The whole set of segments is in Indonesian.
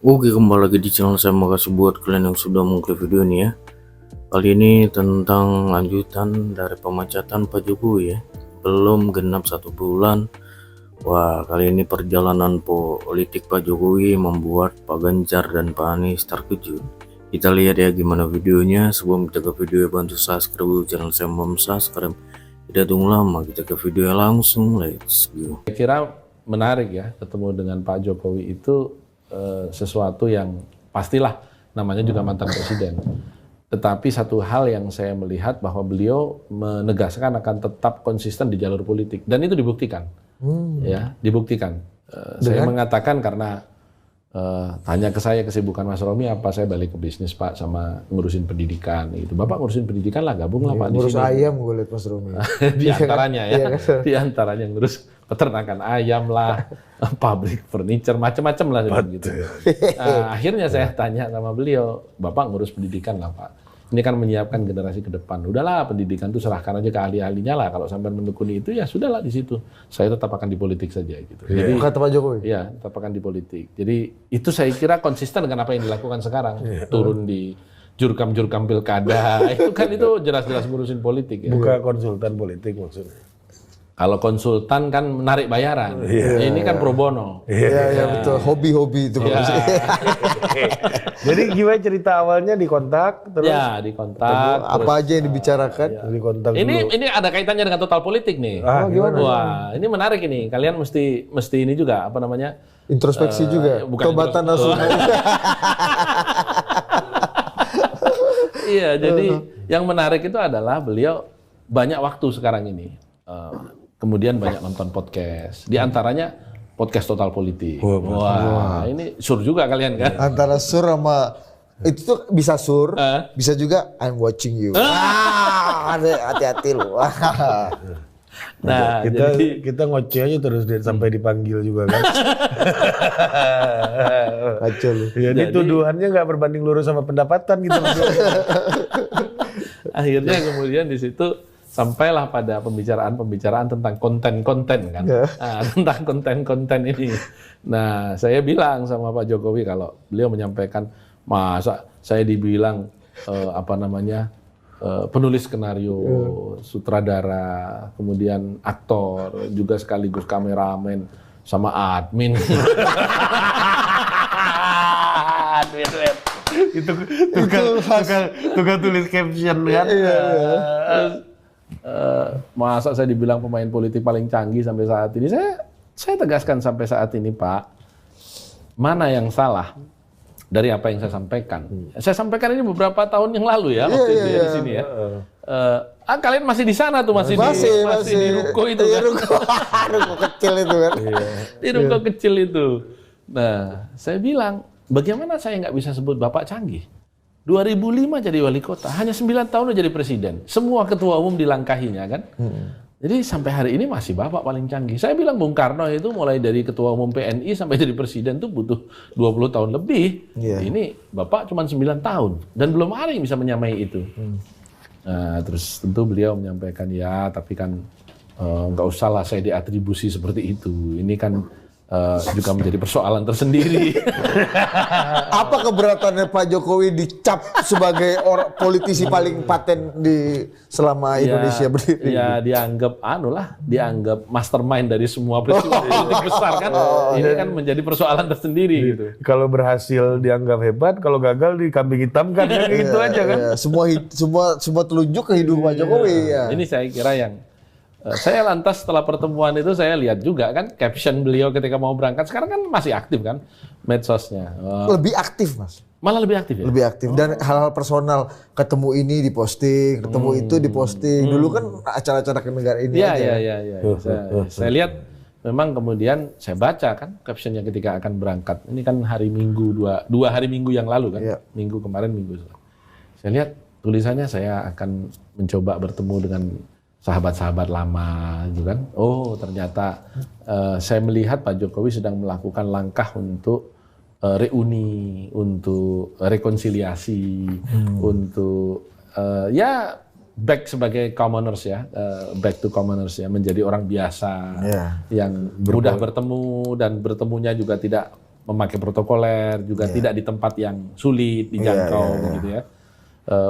Oke, kembali lagi di channel saya. Makasih buat kalian yang sudah mengklik video ini ya. Kali ini tentang lanjutan dari pemecatan Pak Jokowi ya. Belum genap 1 bulan. Wah, kali ini perjalanan politik Pak Jokowi membuat Pak Ganjar dan Pak Anies terkejut. Kita lihat ya gimana videonya. Sebelum kita ke video, bantu subscribe channel saya, belum subscribe. Tidak tunggu lama, kita ke video langsung. Let's go. Saya kira menarik ya ketemu dengan Pak Jokowi itu sesuatu yang pastilah, namanya juga mantan presiden. Tetapi satu hal yang saya melihat bahwa beliau menegaskan akan tetap konsisten di jalur politik dan itu dibuktikan. Ya, dibuktikan. Saya mengatakan karena tanya ke saya kesibukan Mas Romi apa, saya balik ke bisnis Pak sama ngurusin pendidikan gitu. Bapak ngurusin pendidikan lah, gabung lah Pak di ngurus sini. ayam gue liat Mas Romi. Di antaranya ya, Iya kan? di antaranya ngurus peternakan ayam lah, pabrik furniture, macam-macam lah gitu. Nah, akhirnya saya tanya sama beliau, Bapak ngurus pendidikan lah Pak. Ini kan menyiapkan generasi ke depan. Udahlah pendidikan itu serahkan aja ke ahli-ahlinya lah. Kalau sampai menekuni itu ya sudahlah di situ. Saya tetap akan di politik saja gitu. Jadi Kata Pak Jokowi. ya tetap akan di politik. Jadi itu saya kira konsisten dengan apa yang dilakukan sekarang. Turun di jurkam-jurkam pilkada, itu kan itu jelas-jelas ngurusin politik ya. Bukan konsultan politik maksudnya. Kalau konsultan kan menarik bayaran, ini kan pro bono. Iya betul. Hobi-hobi itu maksudnya. Jadi gimana cerita awalnya dikontak terus Ya dikontak. Apa aja yang dibicarakan? dikontak dulu. Ini ada kaitannya dengan total politik nih. Gimana? Wah, ini menarik ini. Kalian mesti ini juga apa namanya? Introspeksi juga. bukan Tobatan langsung. Iya, jadi yang menarik itu adalah beliau banyak waktu sekarang ini. Kemudian banyak nonton podcast. Di antaranya podcast Total Politik. Wah, ini sur juga kalian kan? Antara sur sama itu tuh bisa sur, bisa juga I'm watching you. Hati-hati lu. Nah, kita ngoceh aja terus sampai dipanggil juga kan. Kacau lu. Jadi tuduhannya nggak berbanding lurus sama pendapatan gitu. akhirnya kemudian di situ sampailah pada pembicaraan tentang konten-konten kan. Nah, tentang konten-konten ini. Nah, saya bilang sama Pak Jokowi kalau beliau menyampaikan, masa saya dibilang penulis skenario, sutradara, kemudian aktor, juga sekaligus kameramen sama admin. Itu tukang tulis caption kan. Masa saya dibilang pemain politik paling canggih sampai saat ini. Saya tegaskan sampai saat ini Pak, mana yang salah dari apa yang saya sampaikan. Saya sampaikan ini beberapa tahun yang lalu ya, waktu itu ya di sini ya. Kalian masih di sana tuh, masih di ruko itu kan. Ruko kecil itu kan. Di ruko kecil itu. Nah, saya bilang, bagaimana saya nggak bisa sebut Bapak canggih? 2005 jadi wali kota, hanya 9 tahun udah jadi presiden. Semua ketua umum dilangkahinya kan. Jadi sampai hari ini masih Bapak paling canggih. Saya bilang Bung Karno itu mulai dari ketua umum PNI sampai jadi presiden tuh butuh 20 tahun lebih. Ini Bapak cuma 9 tahun dan belum ada yang bisa menyamai itu. Nah, terus tentu beliau menyampaikan ya, tapi kan nggak usah lah saya diatribusi seperti itu. Ini kan juga menjadi persoalan tersendiri. Apa keberatannya Pak Jokowi dicap sebagai orang politisi paling paten di selama Indonesia berdiri? Ya dianggap dianggap mastermind dari semua peristiwa politik besar kan. Ini kan menjadi persoalan tersendiri gitu. Kalau berhasil dianggap hebat, kalau gagal dikambing hitamkan kan gitu aja kan. Semua telunjuk ke hidung Pak Jokowi ya. Ini saya kira yang saya lantas setelah pertemuan itu saya lihat juga kan caption beliau ketika mau berangkat. Sekarang kan masih aktif kan medsosnya. Lebih aktif Mas. Malah lebih aktif ya? Lebih aktif dan hal-hal personal, ketemu ini diposting, ketemu itu diposting. Dulu kan acara-acara kenegaraan ini aja. Iya. Saya lihat memang kemudian saya baca kan captionnya ketika akan berangkat. Ini kan hari Minggu dua hari Minggu yang lalu kan. Minggu kemarin Minggu. Saya lihat tulisannya saya akan mencoba bertemu dengan sahabat-sahabat lama gitu kan. Oh, ternyata saya melihat Pak Jokowi sedang melakukan langkah untuk reuni, untuk rekonsiliasi, untuk ya back sebagai commoners ya, back to commoners ya, menjadi orang biasa yang mudah bertemu dan bertemunya juga tidak memakai protokoler, juga tidak di tempat yang sulit dijangkau begitu ya.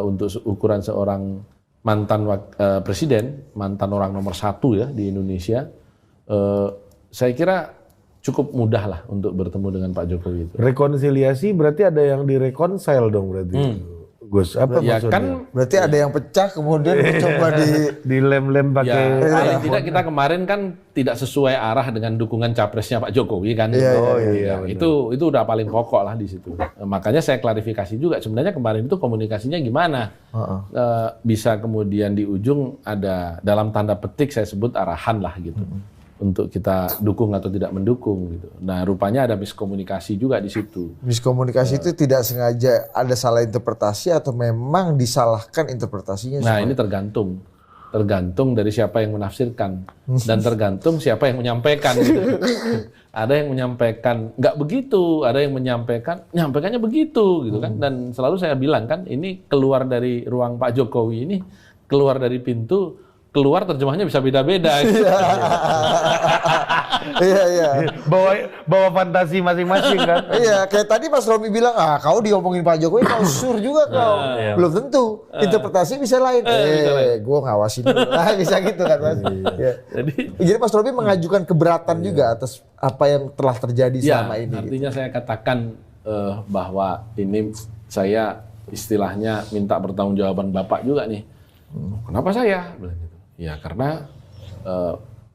Untuk ukuran seorang mantan presiden, mantan orang nomor 1 ya di Indonesia, saya kira cukup mudah lah untuk bertemu dengan Pak Jokowi itu. Rekonsiliasi berarti ada yang direkonsile dong berarti. Gus, apa Ya maksudnya? kan, Berarti ada yang pecah kemudian coba Dilem-lem pakai ya paling tidak kita kemarin kan tidak sesuai arah dengan dukungan capresnya Pak Jokowi kan. iya, Itu udah paling pokok lah di situ. Makanya saya klarifikasi juga sebenarnya kemarin itu komunikasinya gimana. Bisa kemudian di ujung ada dalam tanda petik saya sebut arahan lah gitu. Untuk kita dukung atau tidak mendukung gitu. Nah, rupanya ada miskomunikasi juga di situ. miskomunikasi itu tidak sengaja ada salah interpretasi atau memang disalahkan interpretasinya. Nah, ini tergantung dari siapa yang menafsirkan dan tergantung siapa yang menyampaikan. Gitu. Ada yang menyampaikan nggak begitu, ada yang menyampaikannya begitu gitu kan. Dan selalu saya bilang kan, ini keluar dari ruang Pak Jokowi ini, keluar dari pintu, keluar terjemahnya bisa beda-beda. Gitu. Iya. bawa fantasi masing-masing kan. Iya, kayak tadi Mas Romi bilang, kau diomongin Pak Jokowi, kau sur juga kau. Belum tentu, interpretasi bisa lain. Gue ngawasin dulu. Bisa gitu kan Mas. Iya. Jadi Mas Romi mengajukan keberatan juga atas apa yang telah terjadi selama ini. Artinya saya katakan bahwa ini saya istilahnya minta pertanggungjawaban Bapak juga nih. Kenapa saya? Bilang gitu. Ya karena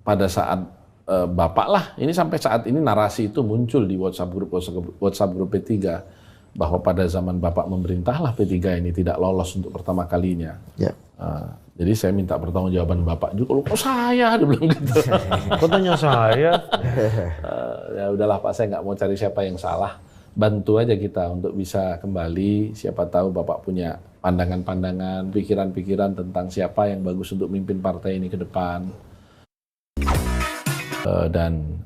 pada saat Bapak lah, ini sampai saat ini narasi itu muncul di WhatsApp grup P3 bahwa pada zaman Bapak memerintahlah P3 ini tidak lolos untuk pertama kalinya. Ya. Jadi saya minta pertanggungjawaban Bapak juga. Kok saya? Dia bilang gitu. Kok tanya saya? Ya udahlah Pak, saya nggak mau cari siapa yang salah. Bantu aja kita untuk bisa kembali. Siapa tahu Bapak punya pandangan-pandangan, pikiran-pikiran tentang siapa yang bagus untuk memimpin partai ini ke depan. Dan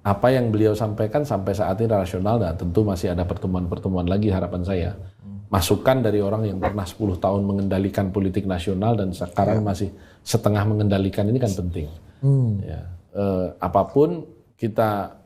apa yang beliau sampaikan sampai saat ini rasional, dan tentu masih ada pertemuan-pertemuan lagi harapan saya. Masukan dari orang yang pernah 10 tahun mengendalikan politik nasional dan sekarang masih setengah mengendalikan ini kan penting. Ya. Apapun kita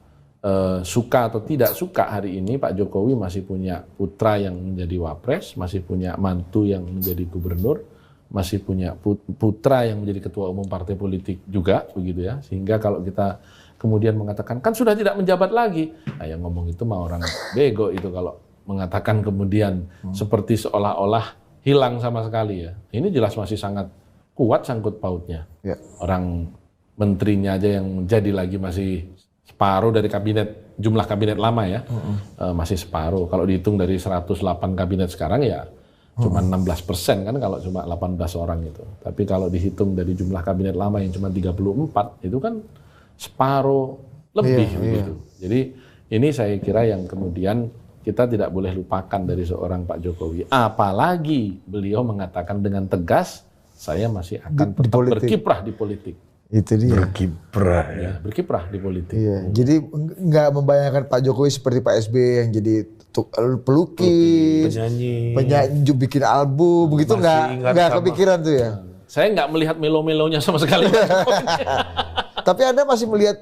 suka atau tidak suka hari ini, Pak Jokowi masih punya putra yang menjadi wapres, masih punya mantu yang menjadi gubernur, masih punya putra yang menjadi ketua umum partai politik juga, begitu ya. Sehingga kalau kita kemudian mengatakan kan sudah tidak menjabat lagi, yang ngomong itu mah orang bego itu kalau mengatakan kemudian seperti seolah-olah hilang sama sekali ya. Ini jelas masih sangat kuat sangkut pautnya. Ya. Orang menterinya aja yang jadi lagi masih separuh dari kabinet, jumlah kabinet lama ya, masih separuh. Kalau dihitung dari 108 kabinet sekarang ya cuma 16% kan kalau cuma 18 orang itu. Tapi kalau dihitung dari jumlah kabinet lama yang cuma 34, itu kan separuh lebih begitu. Jadi ini saya kira yang kemudian kita tidak boleh lupakan dari seorang Pak Jokowi. Apalagi beliau mengatakan dengan tegas, saya masih akan tetap berkiprah di politik. Itu dia. Berkiprah ya. Ya, berkiprah di politik. Iya. Jadi nggak membayangkan Pak Jokowi seperti Pak SBY yang jadi pelukis, penyanyi, bikin album, begitu nggak kepikiran tuh ya. Saya nggak melihat melo-melonya sama sekali. Tapi Anda masih melihat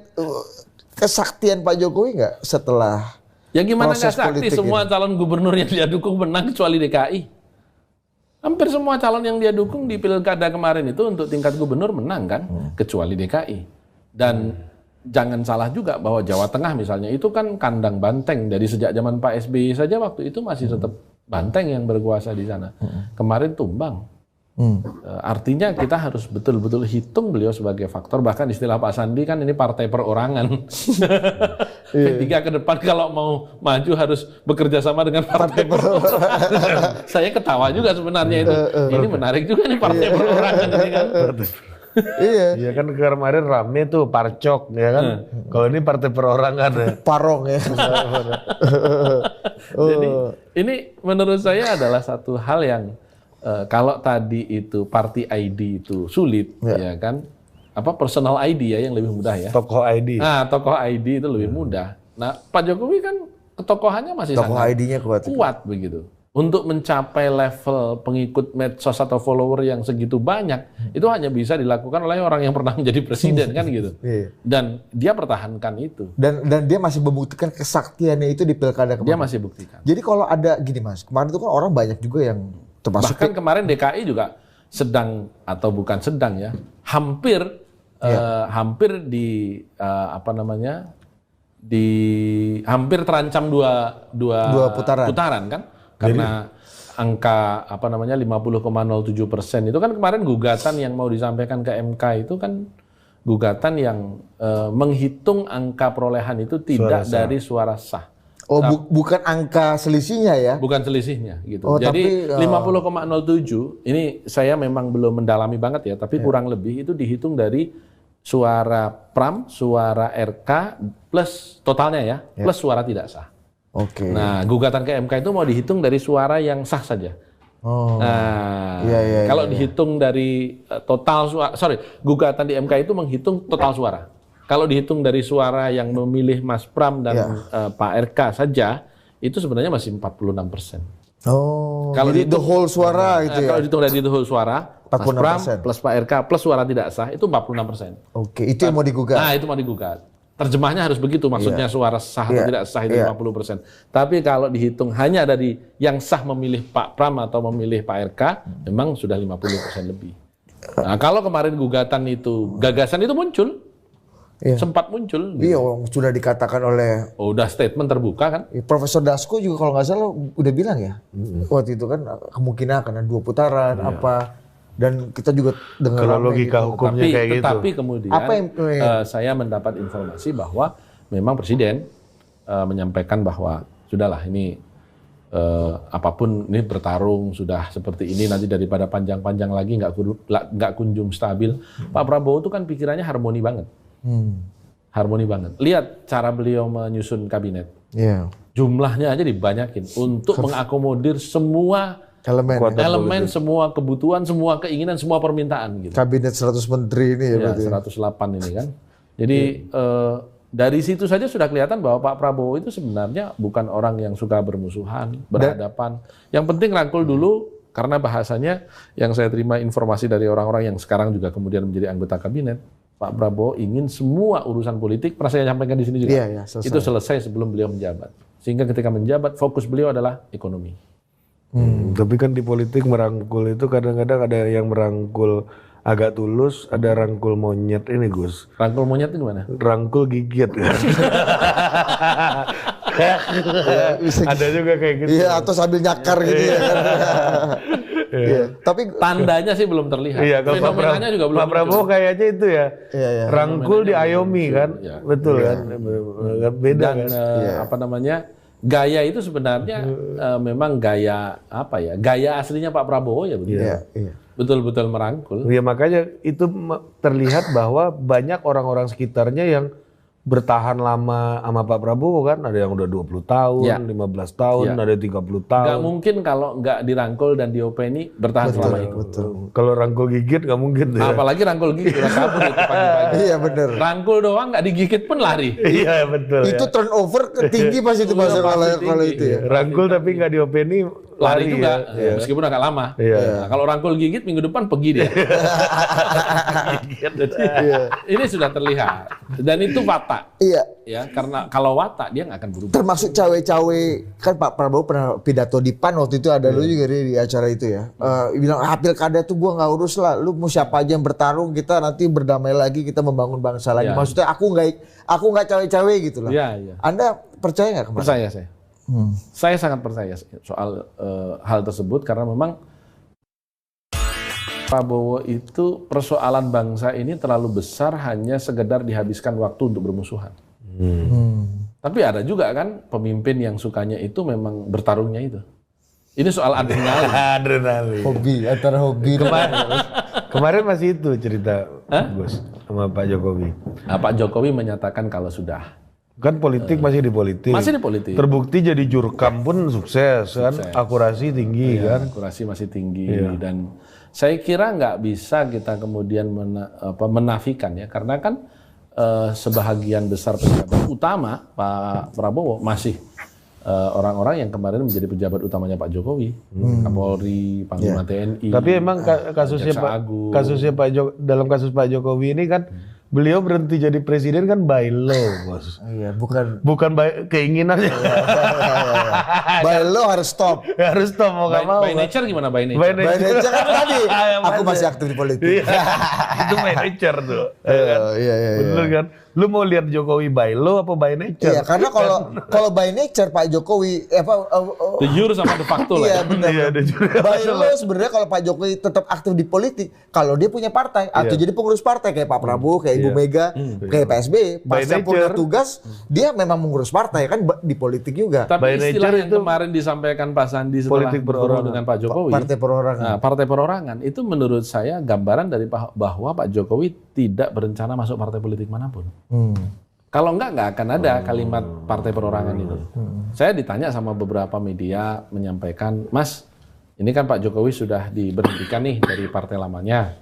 kesaktian Pak Jokowi nggak setelah ya gimana nggak sakti, politik semua calon gubernur yang dia dukung menang kecuali DKI. Hampir semua calon yang dia dukung di pilkada kemarin itu untuk tingkat gubernur menang kan, kecuali DKI. Dan jangan salah juga bahwa Jawa Tengah misalnya itu kan kandang banteng dari sejak zaman Pak SBY saja, waktu itu masih tetap banteng yang berkuasa di sana. Kemarin tumbang. Artinya kita harus betul-betul hitung beliau sebagai faktor, bahkan istilah Pak Sandi kan ini partai perorangan. P3 ke depan kalau mau maju harus bekerja sama dengan partai perorangan. Saya ketawa juga sebenarnya itu. Ini menarik juga nih partai perorangan ini kan. Iya kan kemarin rame tuh Parcok ya kan. Kalau ini partai perorangan ya. Parong ya. Jadi ini menurut saya adalah satu hal yang kalau tadi itu party ID itu sulit, ya kan? Apa personal ID ya yang lebih mudah ya? Tokoh ID. Nah, tokoh ID itu lebih mudah. Nah, Pak Jokowi kan ketokohannya masih Tokoh sangat ID-nya kuat begitu. untuk mencapai level pengikut medsos atau follower yang segitu banyak, itu hanya bisa dilakukan oleh orang yang pernah menjadi presiden kan gitu. Iya. Dan dia pertahankan itu. Dan dia masih membuktikan kesaktiannya itu di pilkada kemarin. Dia masih buktikan. Jadi kalau ada gini Mas, kemarin itu kan orang banyak juga yang termasuk Bahkan kemarin DKI juga sedang atau bukan sedang ya, hampir hampir di hampir terancam dua putaran kan, karena angka 50,07% itu kan kemarin gugatan yang mau disampaikan ke MK itu kan gugatan yang menghitung angka perolehan itu tidak dari suara sah. Oh, bukan angka selisihnya ya? Bukan selisihnya gitu. Oh, Jadi 50,07 ini saya memang belum mendalami banget ya, tapi kurang lebih itu dihitung dari suara Pram, suara RK plus totalnya ya, plus suara tidak sah. Oke. Nah, gugatan ke MK itu mau dihitung dari suara yang sah saja. Oh. Nah, Iya, kalau dihitung dari total suara, gugatan di MK itu menghitung total suara. Kalau dihitung dari suara yang memilih Mas Pram dan Pak RK saja, itu sebenarnya masih 46%. Oh, Kalau jadi the whole suara gitu ya? Kalau dihitung dari the whole suara, Mas 46%. Pram plus Pak RK plus suara tidak sah, itu 46%. Oke, itu yang mau digugat? Nah, itu mau digugat. Terjemahnya harus begitu, maksudnya suara sah atau tidak sah itu 50%. Tapi kalau dihitung hanya dari yang sah memilih Pak Pram atau memilih Pak RK, memang sudah 50% lebih. Nah, kalau kemarin gugatan itu, gagasan itu muncul, sempat muncul. Iya, sudah dikatakan oleh udah statement terbuka kan? Profesor Dasko juga kalau nggak salah udah bilang ya, waktu itu kan kemungkinan akan ada 2 putaran apa. Dan kita juga dengar kalau logika hukumnya kayak gitu. Tetapi kemudian saya mendapat informasi bahwa memang Presiden menyampaikan bahwa sudahlah ini apapun ini bertarung sudah seperti ini, nanti daripada panjang-panjang lagi nggak kunjung stabil. Pak Prabowo itu kan pikirannya harmoni banget. Harmoni banget. Lihat cara beliau menyusun kabinet. Jumlahnya aja dibanyakin untuk mengakomodir semua elemen, semua kebutuhan, semua keinginan, semua permintaan gitu. Kabinet 100 menteri ini ya, berarti 108 ini kan. Jadi dari situ saja sudah kelihatan bahwa Pak Prabowo itu sebenarnya bukan orang yang suka bermusuhan, berhadapan. Yang penting rangkul dulu, karena bahasanya yang saya terima informasi dari orang-orang yang sekarang juga kemudian menjadi anggota kabinet, Pak Prabowo ingin semua urusan politik, pernah saya sampaikan di sini juga, itu selesai sebelum beliau menjabat. Sehingga ketika menjabat, fokus beliau adalah ekonomi. Tapi kan di politik merangkul itu kadang-kadang ada yang merangkul agak tulus, ada rangkul monyet ini Gus. Rangkul monyet itu gimana? Rangkul gigit. Ada juga kayak gitu. Iya, atau sambil nyakar gitu ya. Tapi tandanya sih belum terlihat. Iya, kalau fenomenanya juga belum. Pak Prabowo kayaknya itu ya. Rangkul diayomi kan. Betul kan? Beda kan. Gaya itu sebenarnya memang gaya apa ya? Gaya aslinya Pak Prabowo ya begitu. Betul-betul merangkul. Ya makanya itu terlihat bahwa banyak orang-orang sekitarnya yang bertahan lama sama Pak Prabowo kan, ada yang udah 20 tahun, 15 tahun, ada 30 tahun. Nggak mungkin kalau nggak dirangkul dan diopeni bertahan selama itu. Kalau rangkul gigit nggak mungkin. Apalagi rangkul gigit, udah kabur itu pagi-pagi. Iya benar. Rangkul doang nggak digigit pun lari. Iya betul. Itu turnover tinggi pas itu Mas kalau itu ya. Rangkul tapi nggak diopeni lari juga, meskipun agak lama. Nah, kalau rangkul gigit minggu depan pergi dia. Ini sudah terlihat dan itu watak. Iya. Ya, karena kalau watak dia nggak akan berubah. Termasuk cawe-cawe, kan Pak Prabowo pernah pidato di PAN waktu itu, ada lu juga di acara itu ya. Bilang pilkada tuh gua nggak urus lah, lu mau siapa aja yang bertarung, kita nanti berdamai lagi, kita membangun bangsa lagi. Maksudnya aku nggak cawe-cawe gitu lah. Anda percaya nggak kemarin? Percaya saya. Saya sangat percaya soal hal tersebut karena memang Prabowo itu persoalan bangsa ini terlalu besar hanya sekedar dihabiskan waktu untuk bermusuhan. Tapi ada juga kan pemimpin yang sukanya itu memang bertarungnya itu. Ini soal adrenalin. Adrenalin. Hobi, antara hobi. Kemarin masih itu cerita Gus sama Pak Jokowi. Pak Jokowi menyatakan kalau sudah. Kan politik masih di politik. Masih di politik. Terbukti jadi jurkam pun sukses kan, akurasi tinggi kan. Akurasi masih tinggi dan saya kira nggak bisa kita kemudian menafikan ya, karena kan sebahagian besar pejabat utama Pak Prabowo masih orang-orang yang kemarin menjadi pejabat utamanya Pak Jokowi, Kapolri, Panglima TNI. Tapi emang kasusnya Jaksa Agung. dalam kasus Pak Jokowi ini kan beliau berhenti jadi presiden kan by law, Bos. Iya, bukan Bukan by keinginannya. by law harus stop. Harus stop mau nggak mau. By nature gimana by nature? By By nature kan tadi. Aku Masih. masih aktif di politik. Itu by nature tuh. Iya. Bener kan? Lu mau lihat Jokowi by law apa by nature? Iya, karena kalau by nature Pak Jokowi The jure sama de facto iya lah. benar. Iya, ada juga. By law sebenarnya kalau Pak Jokowi tetap aktif di politik, kalau dia punya partai atau jadi pengurus partai kayak Pak Prabowo, kayak Ibu Mega, kayak Pak SBY, By pasca punya nature. tugas dia memang mengurus partai kan di politik juga. Tapi By istilah nature yang itu kemarin disampaikan Pak Sandi setelah politik bertemu perorangan. dengan Pak Jokowi, Partai perorangan. nah, partai perorangan itu menurut saya gambaran dari bahwa Pak Jokowi tidak berencana masuk partai politik manapun. Kalau nggak akan ada kalimat partai perorangan itu. Saya ditanya sama beberapa media menyampaikan, Mas, ini kan Pak Jokowi sudah diberhentikan nih dari partai lamanya.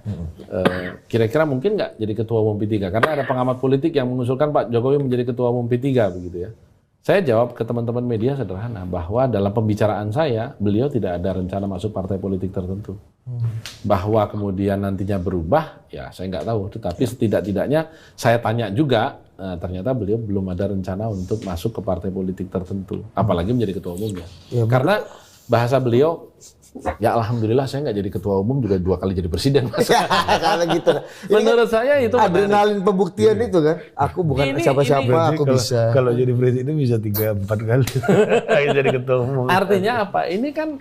Kira-kira mungkin nggak jadi ketua umum P3? Karena ada pengamat politik yang mengusulkan Pak Jokowi menjadi ketua umum P3 begitu ya. Saya jawab ke teman-teman media sederhana bahwa dalam pembicaraan saya, beliau tidak ada rencana masuk partai politik tertentu. Bahwa kemudian nantinya berubah, ya saya nggak tahu. Tetapi setidak-tidaknya saya tanya juga, ternyata beliau belum ada rencana untuk masuk ke partai politik tertentu. Apalagi menjadi ketua umum ya. Karena bahasa beliau, ya alhamdulillah saya nggak jadi ketua umum juga 2 kali jadi presiden. Mas. Kalau gitu. Menurut saya itu adrenalin pembuktian itu kan. Aku bukan siapa-siapa, aku bisa. Kalau jadi presiden bisa 3-4 kali. Jadi ketua umum. Artinya apa? Ini kan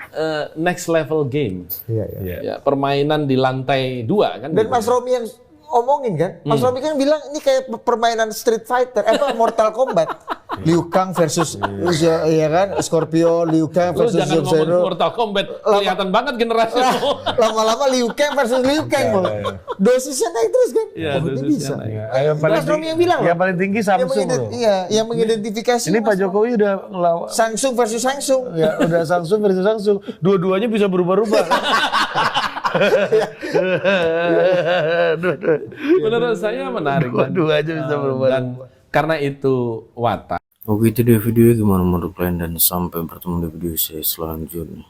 next level game. Iya. Ya, permainan di lantai 2 kan. Dan gitu. Mas Romi yang omongin kan, Mas Romi kan bilang ini kayak permainan Street Fighter, Mortal Kombat. Liu Kang versus ya kan, Scorpio, Liu Kang Lu versus jangan ngomong Sub-Zero. Mortal Kombat, kelihatan banget generasi lu. Lama-lama Liu Kang versus Liu Kang, Bro. Dosisnya naik terus kan? Iya, Oh, ini dosisnya bisa. naik. Yang paling Mas Romi yang bilang yang loh. paling tinggi Samsung loh. Yang mengidentifikasi. Ini Pak Mas. Jokowi udah ngelawan. Samsung versus Samsung. Ya, udah Samsung versus Samsung. Dua-duanya bisa berubah-ubah. Menurut saya menarik. Dua-duanya bisa berubah. Dan karena itu watak. Oke, itu dia videonya, gimana menurut kalian, dan sampai bertemu di video saya selanjutnya.